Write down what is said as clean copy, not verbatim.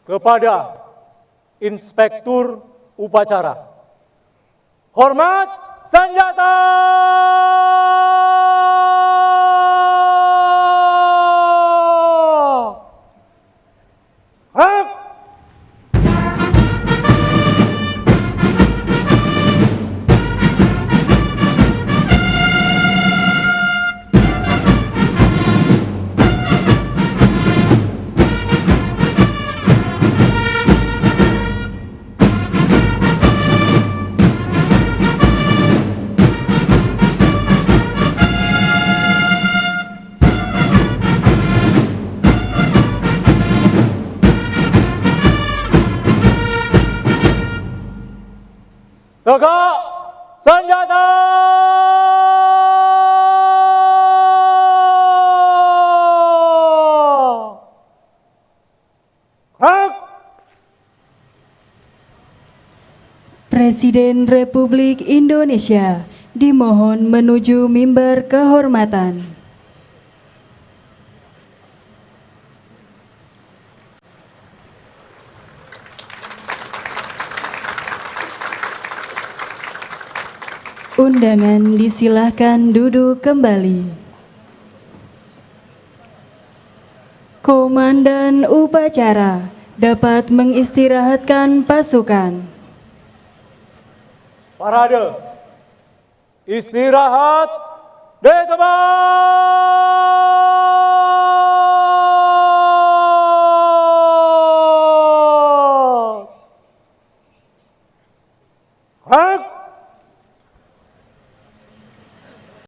kepada Inspektur Upacara. Hormat senjata! Hak! Tegak senjata! Hak! Presiden Republik Indonesia dimohon menuju mimbar kehormatan. Undangan disilahkan duduk kembali. Komandan upacara dapat mengistirahatkan pasukan. Parade. Istirahat di tempat.